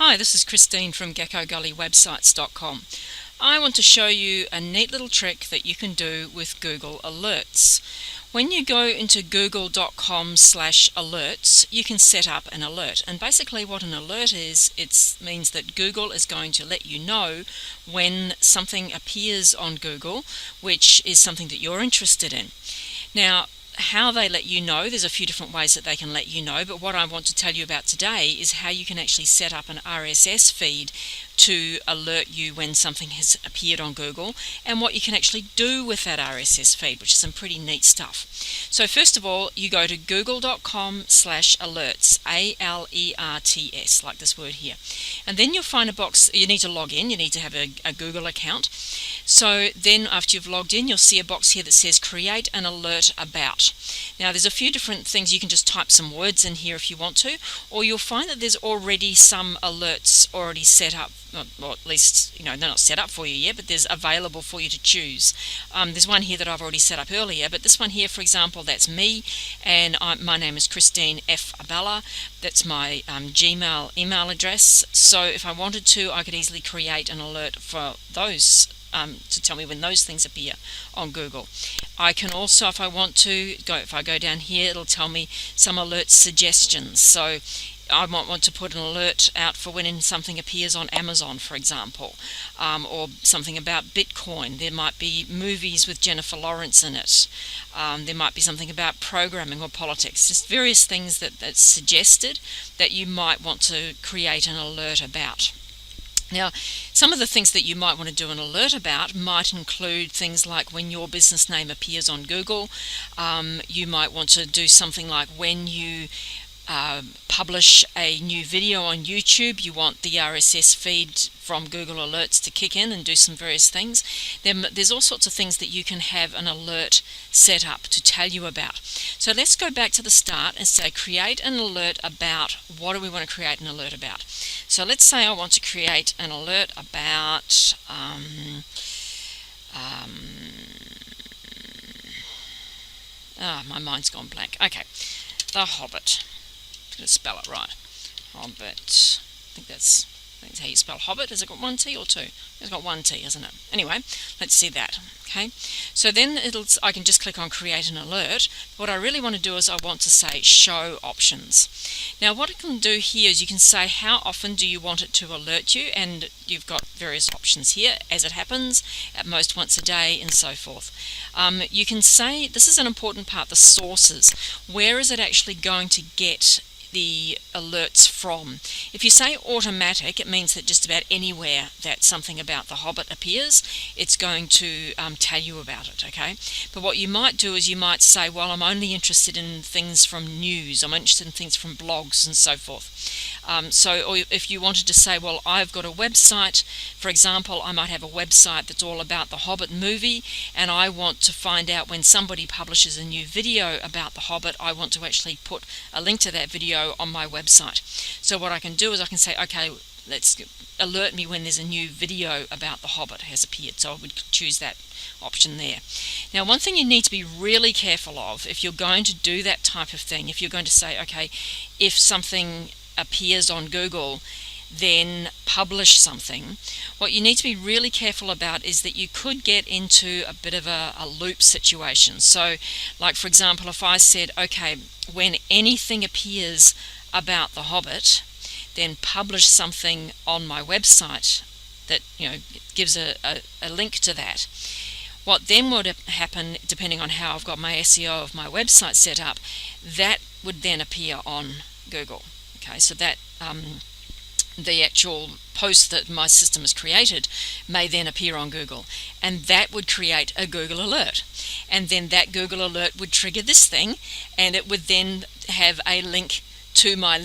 Hi, this is Christine from GeckoGullyWebsites.com. I want to show you a neat little trick that you can do with Google Alerts. When you go into google.com/alerts, you can set up an alert. And basically what an alert is, it means that Google is going to let you know when something appears on Google, which is something that you're interested in. Now, how they let you know, there's a few different ways that they can let you know, but what I want to tell you about today is how you can actually set up an RSS feed to alert you when something has appeared on Google, and what you can actually do with that RSS feed, which is some pretty neat stuff. So first of all, you go to google.com/alerts, ALERTS, like this word here, and then you'll find a box. You need to log in, you need to have a Google account. So then after you've logged in, you'll see a box here that says create an alert about. Now there's a few different things. You can just type some words in here if you want to, or you'll find that there's already some alerts already set up, or at least, they're not set up for you yet, but there's available for you to choose. There's one here that I've already set up earlier, but this one here, for example, that's me, and my name is Christine F. Abella. That's my Gmail email address. So if I wanted to, I could easily create an alert for those to tell me when those things appear on Google. I can also, if I want to, if I go down here, it'll tell me some alert suggestions. So I might want to put an alert out for when something appears on Amazon, for example, or something about Bitcoin. There might be movies with Jennifer Lawrence in it. There might be something about programming or politics. Just various things that's suggested that you might want to create an alert about. Now, some of the things that you might want to do an alert about might include things like when your business name appears on Google. You might want to do something like when you publish a new video on YouTube, you want the RSS feed from Google Alerts to kick in and do some various things. There's all sorts of things that you can have an alert set up to tell you about. So let's go back to the start and say create an alert about. What do we want to create an alert about? So let's say I want to create an alert about my mind's gone blank. Okay, The Hobbit. I'm going to spell it right. Hobbit. I think that's how you spell Hobbit. Has it got one T or two? It's got one T, isn't it? Anyway, let's see that. Okay, so then I can just click on create an alert. What I really want to do is I want to say show options. Now what I can do here is you can say how often do you want it to alert you, and you've got various options here. As it happens, at most once a day, and so forth. You can say, this is an important part, the sources. Where is it actually going to get the alerts from? If you say automatic, it means that just about anywhere that something about The Hobbit appears, it's going to tell you about it, okay? But what you might do is you might say, well, I'm only interested in things from news, I'm interested in things from blogs and so forth. Or if you wanted to say, well, I've got a website, for example, I might have a website that's all about the Hobbit movie, and I want to find out when somebody publishes a new video about the Hobbit, I want to actually put a link to that video on my website. So what I can do is I can say, okay, let's alert me when there's a new video about the Hobbit has appeared. So I would choose that option there. Now one thing you need to be really careful of if you're going to do that type of thing, if you're going to say, okay, if something appears on Google, then publish something, what you need to be really careful about is that you could get into a bit of a loop situation. So like for example, if I said, okay, when anything appears about the Hobbit, then publish something on my website that gives a link to that. What then would happen, depending on how I've got my SEO of my website set up, that would then appear on Google. Okay, so that the actual post that my system has created may then appear on Google, and that would create a Google alert, and then that Google alert would trigger this thing, and it would then have a link to my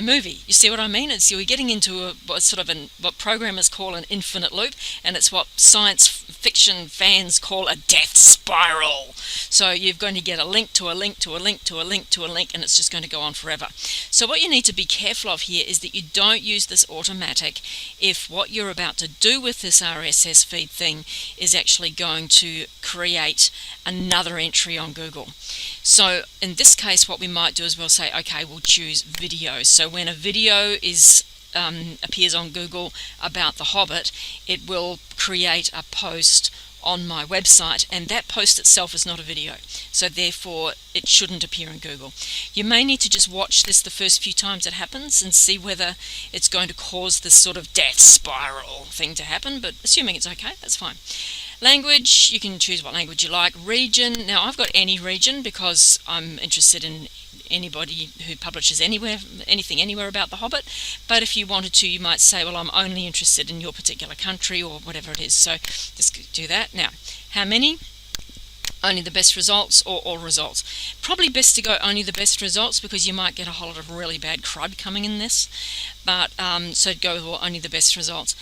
movie. You see what I mean? You're getting into what programmers call an infinite loop, and it's what science fiction fans call a death spiral. So you're going to get a link to a link to a link to a link to a link, and it's just going to go on forever. So what you need to be careful of here is that you don't use this automatic if what you're about to do with this RSS feed thing is actually going to create another entry on Google. So in this case, what we might do is we'll say, okay, we'll choose video. So when a video is appears on Google about The Hobbit, it will create a post on my website, and that post itself is not a video, so therefore it shouldn't appear in Google. You may need to just watch this the first few times it happens and see whether it's going to cause this sort of death spiral thing to happen, but assuming it's okay, that's fine. Language, you can choose what language you like. Region, now I've got any region because I'm interested in anybody who publishes anything anywhere about The Hobbit, but if you wanted to, you might say, well, I'm only interested in your particular country or whatever it is, so just do that. Now, how many? Only the best results or all results. Probably best to go only the best results because you might get a whole lot of really bad crud coming in this, but so go with only the best results.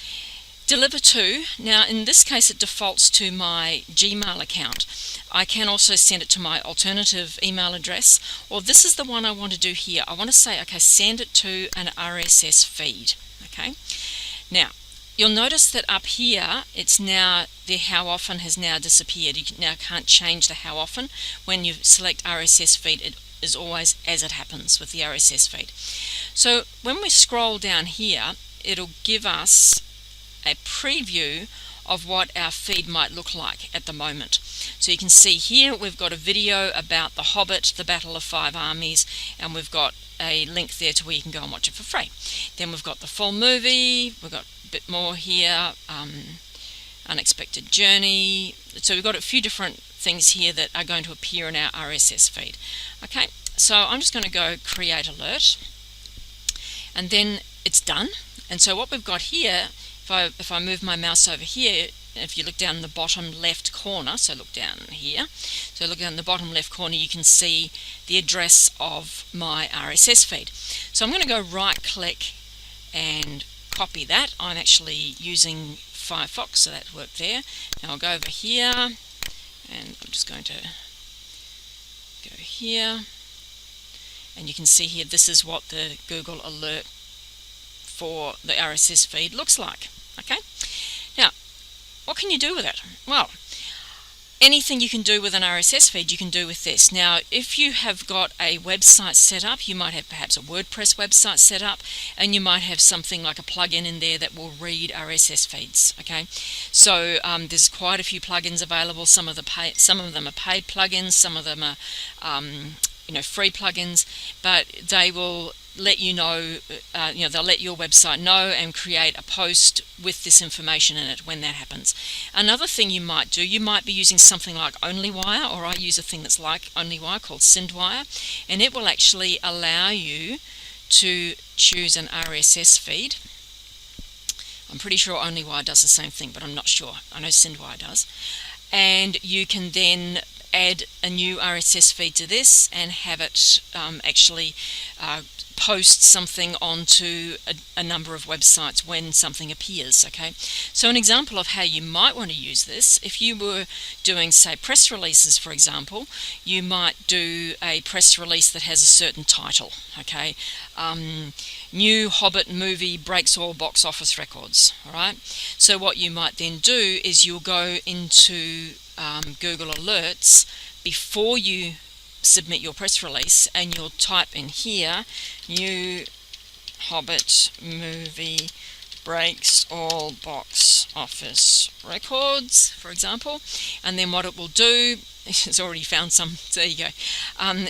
Deliver to, now in this case it defaults to my Gmail account. I can also send it to my alternative email address, or this is the one I want to do here. I want to say, okay, send it to an RSS feed. Okay, now you'll notice that up here it's now, the how often has now disappeared. You now can't change the how often. When you select RSS feed, it is always as it happens with the RSS feed. So when we scroll down here, it'll give us a preview of what our feed might look like at the moment. So you can see here we've got a video about The Hobbit, the Battle of Five Armies, and we've got a link there to where you can go and watch it for free. Then we've got the full movie, we've got a bit more here, unexpected journey. So we've got a few different things here that are going to appear in our RSS feed. Okay, so I'm just going to go create alert, and then it's done. And so what we've got here, if I move my mouse over here, if you look down in the bottom left corner, so look down here, so look down the bottom left corner, you can see the address of my RSS feed. So I'm going to go right click and copy that. I'm actually using Firefox, so that worked there. Now I'll go over here, and I'm just going to go here, and you can see here this is what the Google alert for the RSS feed looks like. Okay, now what can you do with it? Well, anything you can do with an RSS feed you can do with this. Now if you have got a website set up, you might have perhaps a WordPress website set up, and you might have something like a plugin in there that will read RSS feeds. Okay, so there's quite a few plugins available. Some of them are paid plugins, some of them are free plugins, but they will let you know, they'll let your website know and create a post with this information in it when that happens. Another thing you might do, you might be using something like OnlyWire, or I use a thing that's like OnlyWire called SyndWire, and it will actually allow you to choose an RSS feed. I'm pretty sure OnlyWire does the same thing, but I'm not sure. I know SyndWire does. And you can then add a new RSS feed to this and have it actually post something onto a number of websites when something appears. Okay, so an example of how you might want to use this, if you were doing, say, press releases, for example, you might do a press release that has a certain title. Okay, new Hobbit movie breaks all box office records. All right, so what you might then do is you'll go into Google Alerts before you submit your press release, and you'll type in here, new Hobbit movie breaks all box office records, for example, and then what it will do, it's already found some, so there you go,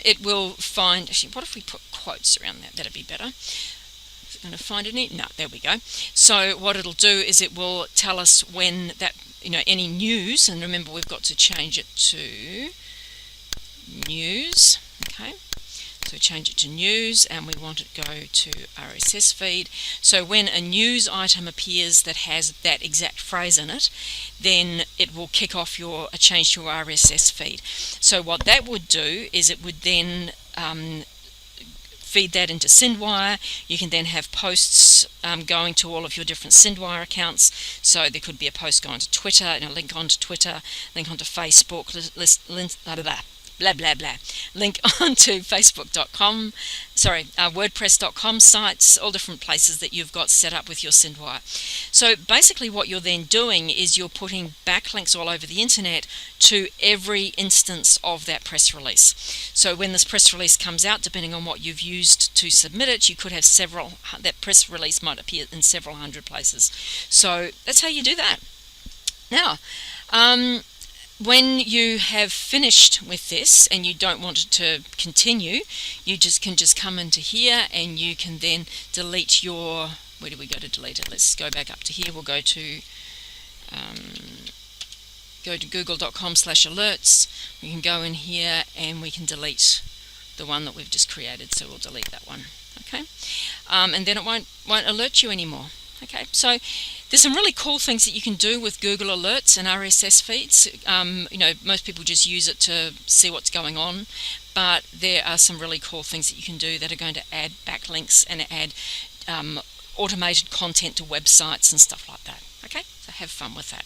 it will find, actually, what if we put quotes around that? That'd be better. Is it going to find any? No, there we go. So what it'll do is it will tell us when that, any news, and remember we've got to change it to news. Okay, so change it to news, and we want it to go to RSS feed. So when a news item appears that has that exact phrase in it, then it will kick off a change to your RSS feed. So what that would do is it would then feed that into SyndWire. You can then have posts going to all of your different SyndWire accounts. So there could be a post going to Twitter, and a link onto Twitter, link onto Facebook, blah blah blah. Link onto facebook.com, WordPress.com sites, all different places that you've got set up with your SendWire. So basically what you're then doing is you're putting backlinks all over the internet to every instance of that press release. So when this press release comes out, depending on what you've used to submit it, you could have several, that press release might appear in several hundred places. So that's how you do that. Now, when you have finished with this and you don't want it to continue, you can just come into here and you can then delete your, where do we go to delete it? Let's go back up to here. We'll go to google.com/alerts. We can go in here and we can delete the one that we've just created. So we'll delete that one. Okay, and then it won't alert you anymore. Okay, so there's some really cool things that you can do with Google Alerts and RSS feeds. Most people just use it to see what's going on, but there are some really cool things that you can do that are going to add backlinks and add automated content to websites and stuff like that. Okay, so have fun with that.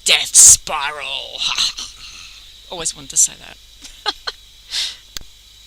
Death Spiral! Always wanted to say that.